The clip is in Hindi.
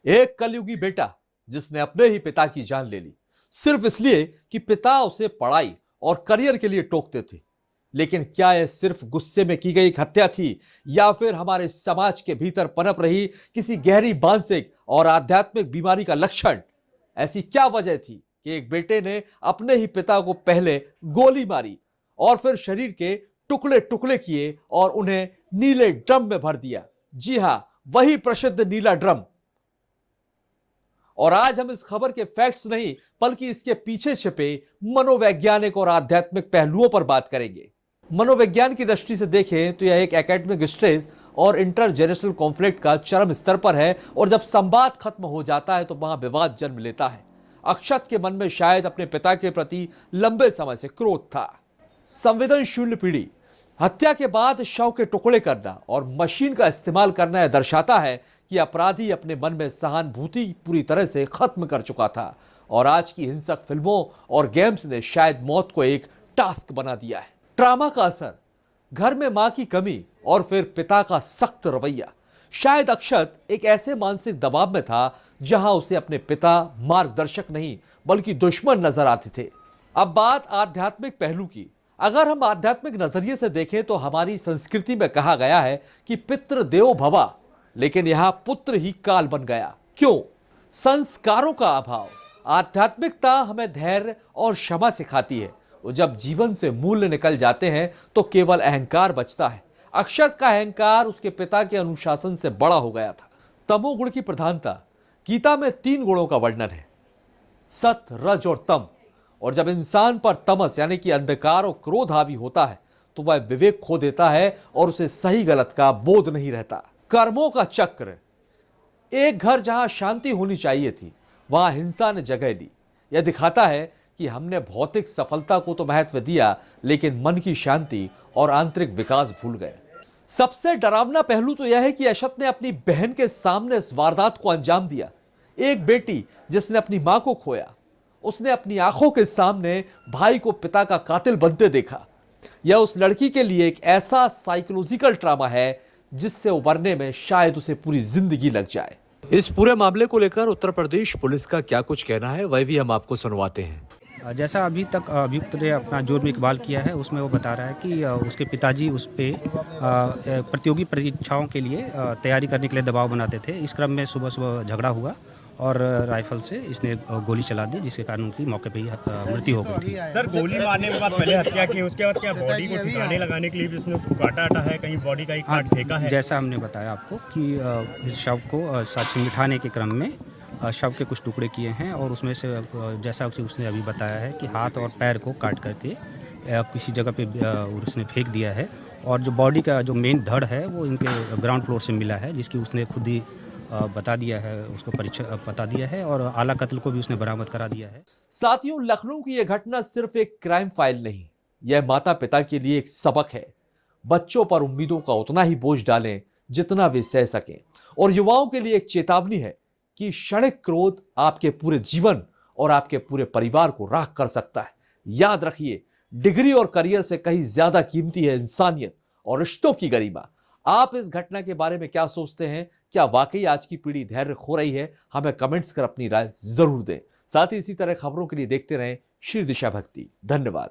एक कलयुगी बेटा जिसने अपने ही पिता की जान ले ली, सिर्फ इसलिए कि पिता उसे पढ़ाई और करियर के लिए टोकते थे। लेकिन क्या यह सिर्फ गुस्से में की गई एक हत्या थी, या फिर हमारे समाज के भीतर पनप रही किसी गहरी मानसिक और आध्यात्मिक बीमारी का लक्षण? ऐसी क्या वजह थी कि एक बेटे ने अपने ही पिता को पहले गोली मारी और फिर शरीर के टुकड़े टुकड़े किए और उन्हें नीले ड्रम में भर दिया? जी हां, वही प्रसिद्ध नीला ड्रम। और आज हम इस खबर के फैक्ट्स नहीं बल्कि इसके पीछे छिपे मनोवैज्ञानिक और आध्यात्मिक पहलुओं पर बात करेंगे। मनोविज्ञान की दृष्टि से देखें तो यह एक एकेडमिक स्ट्रेस और इंटरजेनरेशनल कॉन्फ्लिक्ट का चरम स्तर पर है, और जब संवाद खत्म हो जाता है तो वहां विवाद जन्म लेता है। अक्षत के मन में शायद अपने पिता के प्रति लंबे समय से क्रोध था। संवेदनशील पीढ़ी, हत्या के बाद शव के टुकड़े करना और मशीन का इस्तेमाल करना यह दर्शाता है कि अपराधी अपने मन में सहानुभूति पूरी तरह से खत्म कर चुका था, और आज की हिंसक फिल्मों और गेम्स ने शायद मौत को एक टास्क बना दिया है। ट्रामा का असर, घर में मां की कमी और फिर पिता का सख्त रवैया। शायद अक्षत एक ऐसे मानसिक दबाव में था जहां उसे अपने पिता मार्गदर्शक नहीं बल्कि दुश्मन नजर आते थे। अब बात आध्यात्मिक पहलू की। अगर हम आध्यात्मिक नजरिए से देखें तो हमारी संस्कृति में कहा गया है कि पितृ देवो भव, लेकिन यहां पुत्र ही काल बन गया। क्यों? संस्कारों का अभाव। आध्यात्मिकता हमें धैर्य और क्षमा सिखाती है, और जब जीवन से मूल्य निकल जाते हैं तो केवल अहंकार बचता है। अक्षत का अहंकार उसके पिता के अनुशासन से बड़ा हो गया था। तमोगुण की प्रधानता। गीता में 3 गुणों का वर्णन है, सत, रज और तम। और जब इंसान पर तमस यानी कि अंधकार और क्रोध हावी होता है तो वह विवेक खो देता है और उसे सही गलत का बोध नहीं रहता। कर्मों का चक्र। एक घर जहां शांति होनी चाहिए थी वहां हिंसा ने जगह ली। यह दिखाता है कि हमने भौतिक सफलता को तो महत्व दिया, लेकिन मन की शांति और आंतरिक विकास भूल गए। सबसे डरावना पहलू तो यह है कि अक्षत ने अपनी बहन के सामने इस वारदात को अंजाम दिया। एक बेटी जिसने अपनी मां को खोया, उसने अपनी आंखों के सामने भाई को पिता का कातिल बनते देखा। यह उस लड़की के लिए एक ऐसा साइकोलॉजिकल ट्रॉमा है जिससे उबरने में शायद उसे पूरी जिंदगी लग जाए। इस पूरे मामले को लेकर उत्तर प्रदेश पुलिस का क्या कुछ कहना है, वह भी हम आपको सुनवाते हैं। जैसा अभी तक अभियुक्त ने अपना जुर्म इकबाल किया है, उसमें वो बता रहा है कि उसके पिताजी उस पे प्रतियोगी परीक्षाओं के लिए तैयारी करने के लिए दबाव बनाते थे। इस क्रम में सुबह सुबह झगड़ा हुआ और राइफल से इसने गोली चला दी, जिसके कारण उनकी मौके पे ही मृत्यु हो गई थी। सर, गोली मारने के बाद पहले हत्या की, उसके बाद क्या बॉडी को ठिकाने लगाने के लिए भी इसने उसको काटा है, कहीं बॉडी का एक पार्ट फेंका है? जैसा हमने बताया आपको कि शव को साक्ष्य मिठाने के क्रम में शव के कुछ टुकड़े किए हैं, और उसमें से जैसा उसने अभी बताया है कि हाथ और पैर को काट करके किसी जगह पे उसने फेंक दिया है। और जो बॉडी का जो मेन धड़ है वो इनके ग्राउंड फ्लोर से मिला है, जिसकी उसने खुद ही बता दिया है, उसको परीक्षा बता दिया है, और आला कत्ल को भी उसने बरामद करा दिया है। साथियों, लखनऊ की यह घटना सिर्फ एक क्राइम फाइल नहीं, यह माता पिता के लिए एक सबक है। बच्चों पर उम्मीदों का उतना ही बोझ डालें जितना वे सह सकें, और युवाओं के लिए एक चेतावनी है कि क्षणिक क्रोध आपके पूरे जीवन और आपके पूरे परिवार को राख कर सकता है। याद रखिए, डिग्री और करियर से कहीं ज्यादा कीमती है इंसानियत और रिश्तों की गरिमा। आप इस घटना के बारे में क्या सोचते हैं? क्या वाकई आज की पीढ़ी धैर्य खो रही है? हमें कमेंट्स कर अपनी राय जरूर दें। साथ ही इसी तरह खबरों के लिए देखते रहें श्री दिशा भक्ति। धन्यवाद।